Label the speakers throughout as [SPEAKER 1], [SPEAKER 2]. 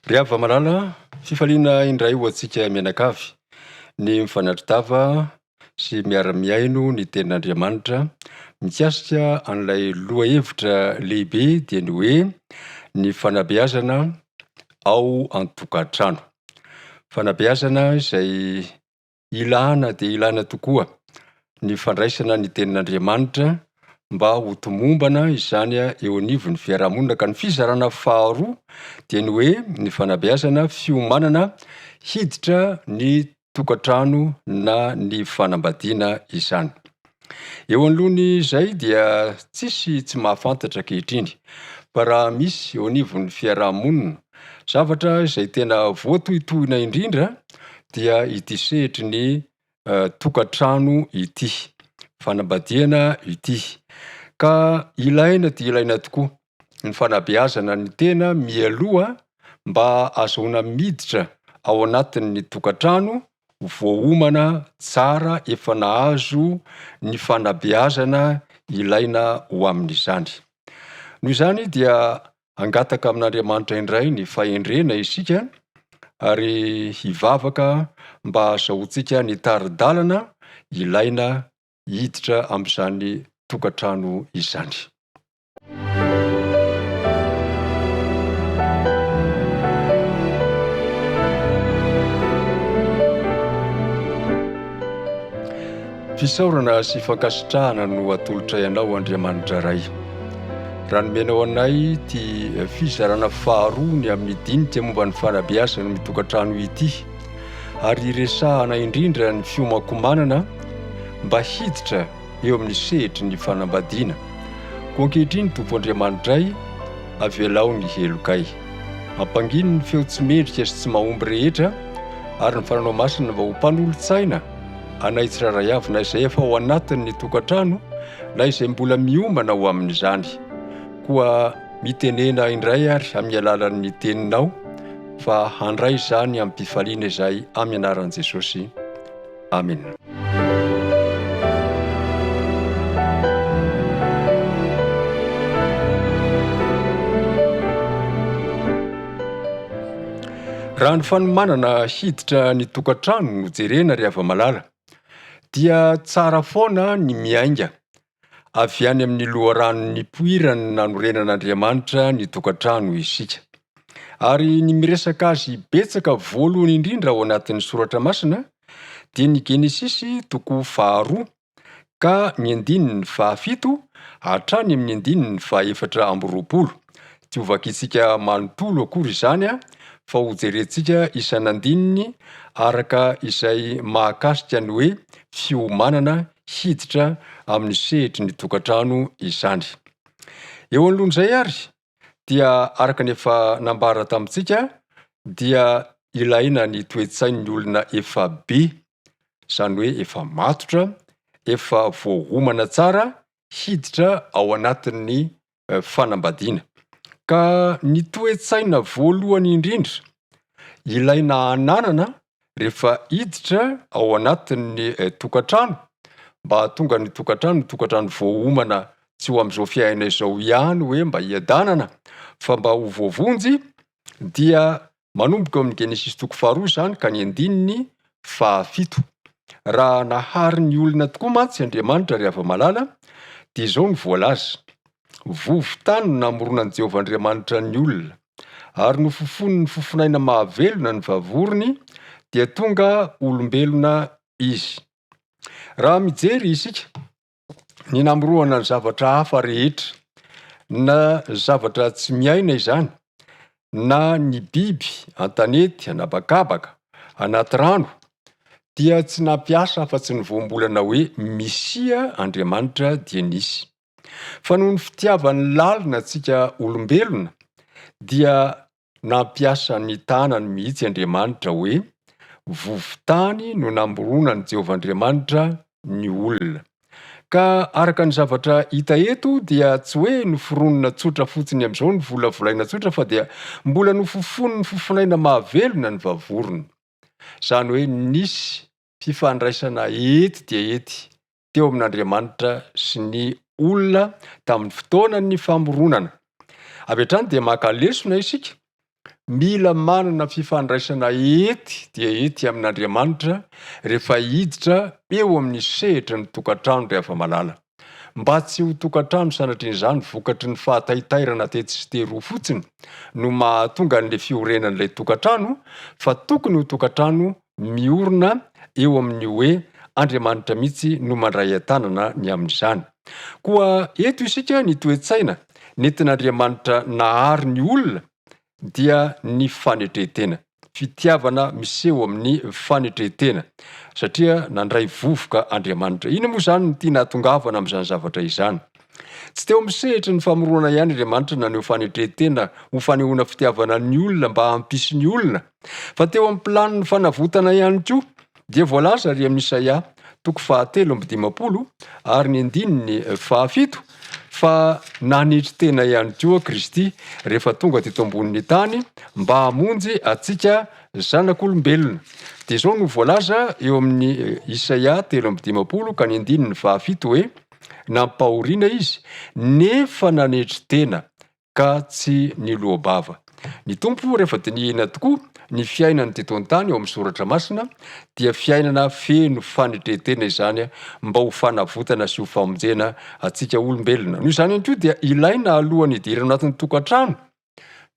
[SPEAKER 1] Riava malala, fifaliana indray ho antsika mianakavy. Ny mifanatitava sy miara-miaino ny tenin'Andriamanitra. Mikasika an'ilay lohahevitra lehibe dia ny hoe ny fanabeazana ao an-tokantrano. Fanabeazana izay ilana dia ilana tokoa ny fandraisana ny tenin'Andriamanitra mba ho tomombana izany eo anivon'ny fiarahamonina. Ka ny fizarana faharoa dia ny hoe ny fanabeazana fiomanana hiditra ny tokantrano na ny fanambadiana izany. Eo anoloan'izay dia tsy mahafantatra ankehitriny fa raha misy eo anivon'ny fiarahamonina zavatra izay tena voatohitohina indrindra dia ity sehitry ny tokantrano ity, fanambadiana ity. Ka ilaina dia ilaina tokoa ny fanabeazana ny tena mialoha mba ahazoana miditra ao anatin'ny tokantrano, voaomana tsara efa nahazo ny fanabeazana ilaina ho amin'izany. Noho izany dia angataka amin'Andriamanitra indray ny fahendrena isika ary hivavaka mba ahazoantsika ny tari-dalana ilaina hiditra amin'izany tokantrano izany. Fisaorana sy fankasitrahana no atolotra ianao Andriamanitra ray. Raha nomenao anay ity fizarana faharoa ny amin'ny dinika momba ny fanabeazana ny tokantrano ity ary resahana indrindra ny fiomankomanana mba hiditra eo amin'ny sehitry ny fanambadiana. Koa ankehitriny Tompo Andriamanitray, avelao ny helokay. Ampangino ny feo tsy mendrika sy tsy mahomby rehetra ary ny fananao masina mba ho mpanolotsaina anay tsiraray avy na izay efa ao anatin'ny tokantrano na izay mbola miomana ho amin'izany. Koa mitenena indray ary amin'ny alalan'ny teninao fa handray izany amin'ny mpifaliana izay amin'ny anaran'i Jesosy. Amen. Raha ny fanomanana hiditra ny tokantrano no jerena rehefa malala dia tsara foana ny miainga avy any amin'ny loharanon'ny poirany nanorenan'Andriamanitra ny tokantrano isika. Ary ny miresaka azy betsaka voalohany indrindra ao anatin'ny soratra masina dia ny Genesisy toko faharoa ka ny andininy fahafito hatrany amin'ny andininy fahaefatra amby roapolo. Tsy ho vakitsika manontolo akory izany fa ho jerentsika isan'andininy araka izay mahakasika ny hoe fiomanana hiditra amin'ny sehitry ny tokantrano izany. Eo anoloan'izay ary dia araka ny efa nambara tamintsika dia ilaina ny toe-tsain'ny olona efa be, izany hoe efa matotra, efa voaomana tsara hiditra ao anatin'ny fanambadiana. Ka ny toe-tsaina voalohany indrindra ilaina ananana rehefa hiditra ao anatin'ny tokantrano mba hahatonga ny tokantrano voaomana tsy ho amin'izao fiaina izao ihany hoe mba hiadanana fa mba ho voavonjy dia manomboka amin'ny Genesisy toko faharoa izany ka ny andininy fahafito. Raha nahary ny olona tokoa mantsy Andriamanitra rehefa malala dia izao ny voalaza: vovon-tany no namoronan'i Jehovah Andriamanitra ny olona ary nofofony ny fofonaina mahavelona ny vavorony dia tonga olombelona izy. Raha mijery isika ny namoroana ny zavatra hafa rehetra na zavatra tsy miaina izany na ny biby an-tanety, anabakabaka, anaty rano dia tsy nampiasa afa-tsy ny voambolana hoe misia Andriamanitra dia nisy. Fa noho ny fitiavany lalina antsika olombelona dia nampiasa ny tanany mihitsy Andriamanitra hoe vovon-tany no namoronan'i Jehovah Andriamanitra ny olona. Ka araka ny zavatra hita eto dia tsy hoe noforonina tsotra fotsiny amin'izao ny volavolaina tsotra fa dia mbola nofofony ny fofonaina mahavelona ny vavorony. Izany hoe nisy fifandraisana ety dia ety teo amin'Andriamanitra sy ny olona tamin'ny fotoanan'ny famoronana. Avy hatrany dia maka lesona isika mila manana fifandraisana ety dia ety amin'Andriamanitra rehefa hiditra eo amin'ny sehitra ny tokantrano rehefa malala. Mba tsy ho tokantrano sanatrian'izany vokatry ny fahatahitairana tetsyteroa fotsiny no mahatonga an'le fiorenan'ilay tokantrano, fa tokony ho tokantrano miorina eo amin'ny hoe Andriamanitra mihitsy no mandray an-tanana ny amin'izany. Koa eto isika ny toe-tsaina nentin'Andriamanitra nahary ny olona dia ny fanetretena, fitiavana miseho amin'ny fanetretena, satria nandray vovoka Andriamanitra. Ina moa zany ny tia nahatongavana amin'izany zavatra izany? Tsy teo misehatra ny famorona ihany Andriamanitra naneo fanetretena ho fanehoana fitiavana ny olona mba hampisy ny olona, fa teo amin'ny planiny fanavotana ihany koa. Dia voalaza ary amin'ny Isaia 3:50 ary ny 7 fa nanetri-tena ihany koa Kristy rehefa tonga teto ambonin'ny tany mba hamonjy atsika zanak'olombelona. Dia izao no voalaza eo amin'ny Isaia 3:50 ka ny 7 hoe nampahoriana izy nefa nanetri-tena ka tsy niloa-bava. Ny tompo rehefa dinihina tokoa ny fiainany teto an-tany eo amin'ny soratra masina dia fiainana feno fanetretena izany mba ho fanavotana sy ho famonjena atsika olombelona. Noho izany ihany koa dia ilaina alohan'ny hidirana anatin'ny tokantrano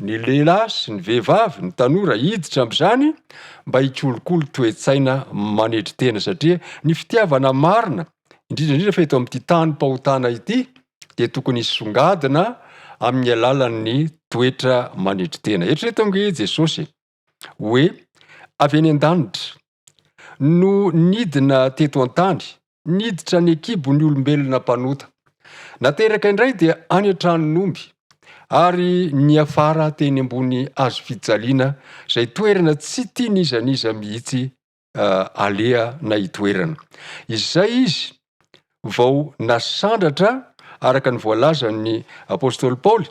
[SPEAKER 1] ny lehilahy sy ny vehivavy, ny tanora hiditra amin'izany mba hikolokolo toe-tsaina manetri-tena, satria ny fitiavana marina indrindra fa eto amin'ity tany-pahotana ity dia tokony hisongadina amin'ny alalan'ny toetra manetri-tena. Eritrereto ange Jesosy hoe avy any an-danitra no nidina teto an-tany, niditra ny ekibo ny olombelona mpanota, nateraka indray dia any an-tranon'omby ary niafara teny ambony hazo fijaliana izay toerana tsy tia nizaniza mihitsy alea na hitoerana. Izay izy vao nasandratra araka ny voalazan'ny apôstôly Paoly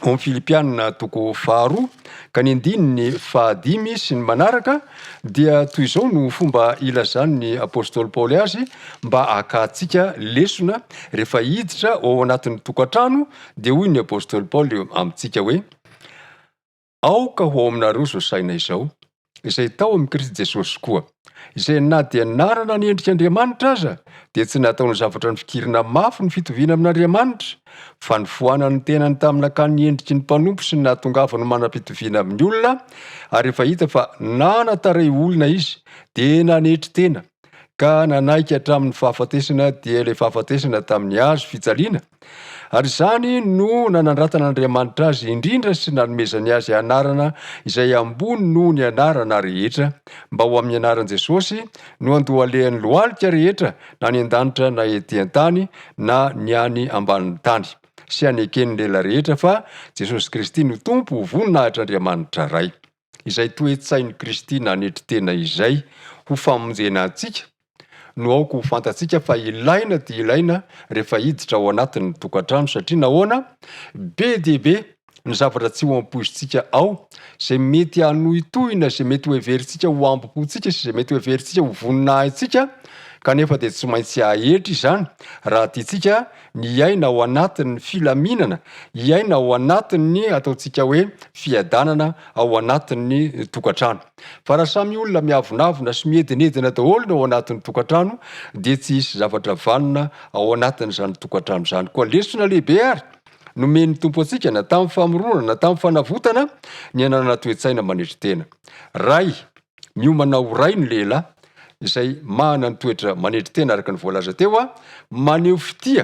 [SPEAKER 1] ao amin'ny Filipianina 2:2 ka ny 5 sy ny manaraka, dia toy izao no fomba ilazan'ny apôstôly Paoly azy mba hakahatsika lesona rehefa hiditra ao anatin'ny tokantrano. Dia hoy ny apôstôly Paoly amintsika hoe aoka ho aminareo zao saina izao izay tao amin'ny Kristy Jesosy koa, izay na dia narana ny endrik'Andriamanitra aza dia tsy nataony zavatra ny fikirina mafy ny fitoviana amin'Andriamanitra, fa ny foanany tenany tamin'akany ny endriky ny mpanompo sy ny nahatongavany manam-pitoviana amin'ny olona. Ary rehefa hita fa nanataray olona izy dia nanetri-tena ka nanaiky hatramin'ny fahafatesana dia ilay fahafatesana tamin'ny hazo fijaliana. Ary izany no nanandratan'Andriamanitra azy indrindra sy nanomezany azy anarana izay ambony noho ny anarana rehetra, mba ho amin'ny anaran'i Jesosy no andohalehan'ny lohalika rehetra na ny an-danitra na ety an-tany na ny any ambanin'ny tany, sy aneken'ny lela rehetra fa Jesosy Kristy no tompo ho voninahitran'Andriamanitra ray. Izay toe-tsain'i Kristy nanetri-tena izay ho famonjena antsika no aoka ho fantatsika fa ilaina dia ilaina rehefa hiditra ao anatin'ny tokantrano, satria nahoana be dia be ny zavatra tsy ho ampoizitsika ao, izay mety hanohitohina, izay mety ho heverintsika ho ambopontsika sy izay mety ho heverintsika ho voninahitsika, kanefa dia tsy maintsy hahetry izany raha tiantsika ny iaina ao anatin'ny filaminana, iaina ao anatin'ny ataontsika hoe fiadanana ao anatin'ny tokantrano. Fa raha samy olona miavonavona sy miedinedina daholo ao anatin'ny tokantrano dia tsy hisy zavatra vanona ao anatin'izany tokantrano izany. Koa lesona lehibe ary nomen'ny tompo antsika na tamin'ny famorona na tamin'ny fanavotana ny ananana toe-tsaina manetri-tena. Ray miomana ho ray ny lehilahy izay manana ny toetra manetri-tena araka ny voalaza teo, maneho fitia,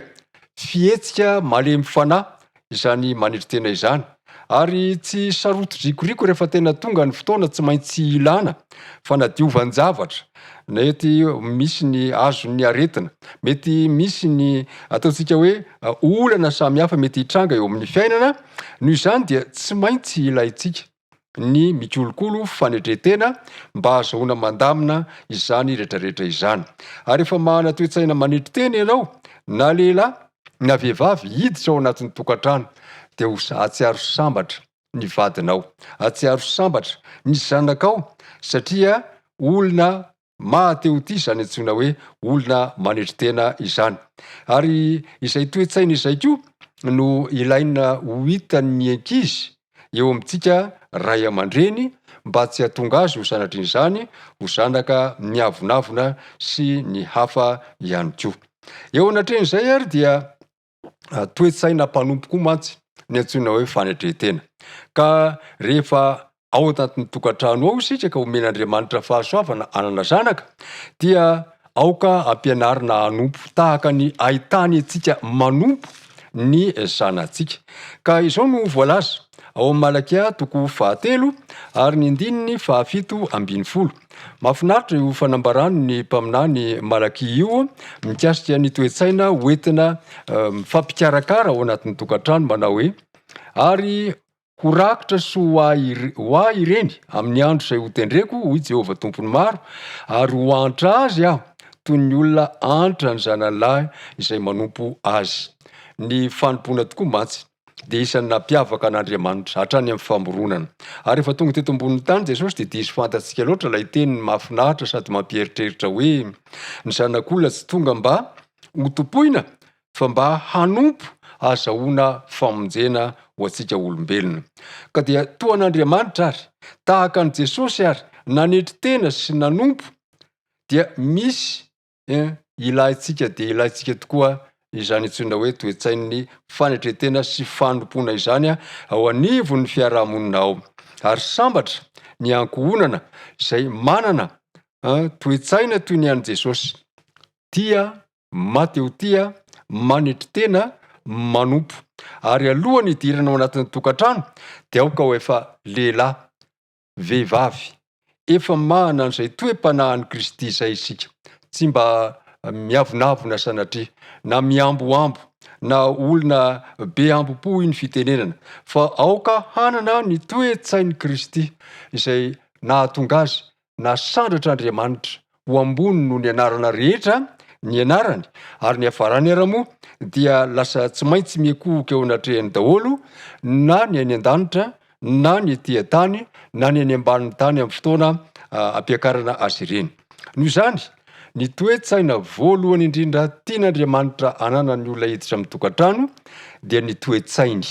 [SPEAKER 1] fihetsika malemy fanahy izany manetri-tena izany, ary tsy saroto rikoriko rehefa tena tonga ny fotoana tsy maintsy ilana fa na diovan'ny-javatra, mety misy ny azon'ny aretina, mety misy ny ataontsika hoe olana samihafa mety hitranga eo amin'ny fiainana. Noho izany dia tsy maintsy ilaitsika ny mikolokolo fanetretena mba azahoana mandamina izany rehetrarehetra izany. Ary rehefa manana toe-tsaina manetri-tena ianao, na lehilahy na vehivavy hiditra ao anatin'ny tokantrano, dia atsiaro sambatra ny vadinao, atsiaro sambatra ny zanakao, satria olona mahateo ity izany antsoina hoe olona manetri-tena izany. Ary izay toe-tsaina izay koa no ilaina ho hitan'ny ankizy eo amintsika ray aman-dreny mba tsy hahatonga azy ho sanatr'izany ho zanaka miavonavona sy ny hafa ihany koa. Eo anatren'izay ary dia toe-tsaina mpanompo koa mantsy ny antsoina hoe fanatretena. Ka rehefa ao anatin'ny tokantrano ao isika ka omen'Andriamanitra fahasoavana anana zanaka dia aoka ampianarina hanompo tahaka ny ahitany antsika manompo ny zanantsika. Ka izao no voalaza ao amin'ny Malakia toko 13 ary ny andininy 17:10. Mahafinaritra io fanambarano ny mpaminany Malakia io mikasika ny toe-tsaina hoentina mifampikarakara ao anatin'ny tokantrano, manao hoe ary ho rakitra sy ho ahy ireny amin'ny andro izay ho tendreko hoy Jehovah tompony maro, ary ho antra azy aho toy ny olona antra ny zanalahy izay manompo azy. Ny fanompoana tokoa mantsy dia isan'ny nampiavaka an'Andriamanitra hatrany amin'ny famoronana. Ary rehefa tonga teto ambonin'ny tany Jesosy dia diso fantatsika loatra ilay teniny mahafinaritra sady mampieritreritra hoe ny zanak'olona tsy tonga mba ho topoina fa mba hanompo ahazahoana famonjena ho antsika olombelona. Ka dia toa an'Andriamanitra ary tahaka an' Jesosy ary nanetry tena sy nanompo dia misy ilaintsika dia ilaintsika tokoa izany antsoina hoe toe-tsain'ny fanetretena sy fanompoana izany ao anivon'ny fiarahamonina ao. Ary sambatra ny ankohonana izay manana toe-tsaina toy ny an'i Jesosy, tia, mateo tia, manetry tena, manompo. Ary alohan'ny hidirana ao anatin'ny tokantrano dia aoka ho efa lehilahy, vehivavy, efa manana an'izay toe-panahin'i Kristy izay isika. Tsy mba miavonavona sanatria na miamboambo na olona be ambopo iny fitenenana, fa aoka hanana ny toe-tsain'i Kristy izay nahatonga azy nasandratr'Andriamanitra ho ambony noho ny anarana rehetra ny anarany, ary ny hafarany ara moa dia lasa tsy maintsy miekohoka eo anatrehany daholo, na ny any an-danitra na ny etỳ tany na ny any ambanin'ny tany amin'ny fotoana ampiakarana azy ireny. Noho izany ny toe-tsaina voalohany indrindra tian'Andriamanitra ananan'ny olona hiditra amin'ny tokantrano dia ny toe-tsainy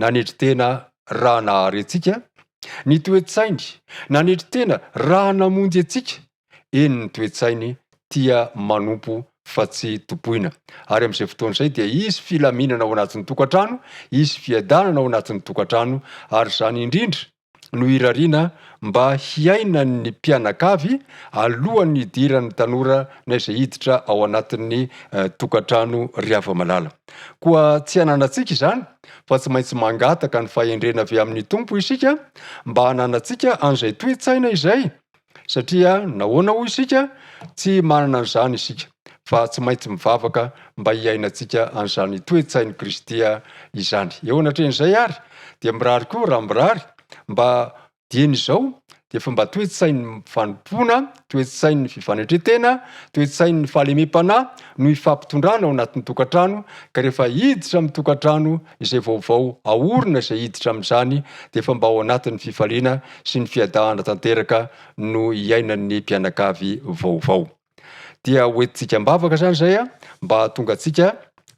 [SPEAKER 1] nanetry tena raha nahary antsika, ny toe-tsainy nanetry tena raha namonjy antsika, eny ny toe-tsainy tia manompo fa tsy topoina. Ary amin'izay fotoana izay dia isy filaminana ao anatin'ny tokantrano, isy fiadanana ao anatin'ny tokantrano, ary izany indrindra no irariana mba hiaina ny mpianakavy alohan'ny hidiran'ny tanora na izay hiditra ao anatin'ny tokantrano ry hava-malala. Koa tsy hananantsika izany fa tsy maintsy mangataka ny fahendrena avy amin'ny Tompo isika mba hananantsika an'izay toe-tsaina izay, satria nahoana hoy isika tsy manana an'izany isika, fa tsy maintsy mivavaka mba hiainantsika an'izany toe-tsain'i Kristy izany. Eo anatren'izay ary dia mirary koa raha mirary mba dieny izao dia fa mba toe-tsain'ny fanompoana, toe-tsain'ny fifanetretena, toe-tsain'ny fahalemem-panahy no ifampitondrana ao anatin'ny tokantrano. Ka rehefa hiditra amin'ny tokantrano izay vaovao aorina izay hiditra amin'izany dia fa mba ao anatin'ny fifaliana sy ny fiadahana tanteraka no hiainan'ny mpianakavy vaovao. Dia hoentintsika mbavaka izany izay mba hahatonga antsika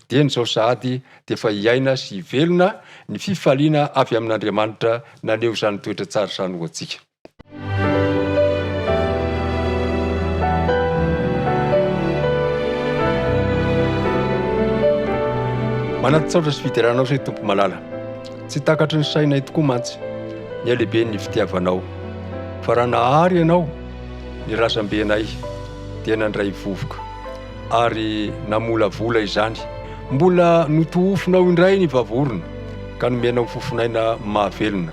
[SPEAKER 1] dieny izao sahady dia fa hiaina sy hivelona ny fifaliana avy amin'Andriamanitra naneho izany toetra tsara izany ho antsika. Manatitsaotra sy fidiranao izay Tompo malala, tsy takatry ny sainay tokoa mantsy ny alehibe ny fitiavanao, fa raha nahary ianao ny razam-benay dia nandray vovoka ary namolavola izany, mbola notohofinao indray ny vavorona ka nomenao fofinaina mahavelona.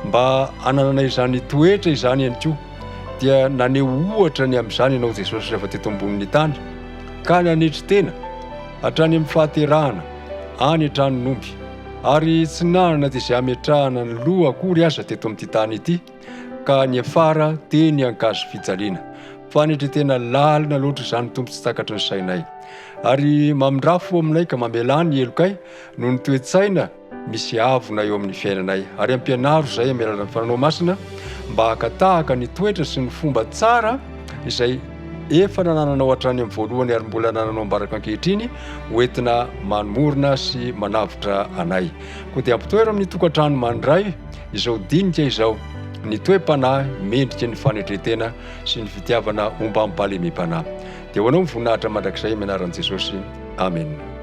[SPEAKER 1] Mba hanananay izany toetra izany ihany koa dia naneho ohatra ny amin'izany ianao Jesosy rehefa teto ambonin'ny tany, ka nanetry tena hatrany amin'ny fahaterahana any an-tranon'omby, ary tsy nanana dia izay hametrahana ny loha akory aza teto amin'ity tany ity, ka ny afara teny ankazo fijaliana. Fa netry tena lalina loatra izany Tompo, tsy takatry ny sainay, ary mamindrafo aminay ka mamelany elokay noho ny toe-tsaina misy avona eo amin'ny fiainanay, ary ampianaro izay amin'ny alalan'ny fananao masina mba hakatahaka ny toetra sy ny fomba tsara izay efa nanananao hatrany amin'ny voalohany ary mbola nananao ambaraka ankehitriny hoentina manomorona sy manavitra anay. Koa dia ampitoera amin'ny tokantrano mandray izao dinika izao ny toe-panahy mendrika ny fanetretena sy ny fitiavana omba mipaly mi-panahy. Dia ho anao mivonahitra mandrakizay amin'ny anaran'i Jesosy. Amen.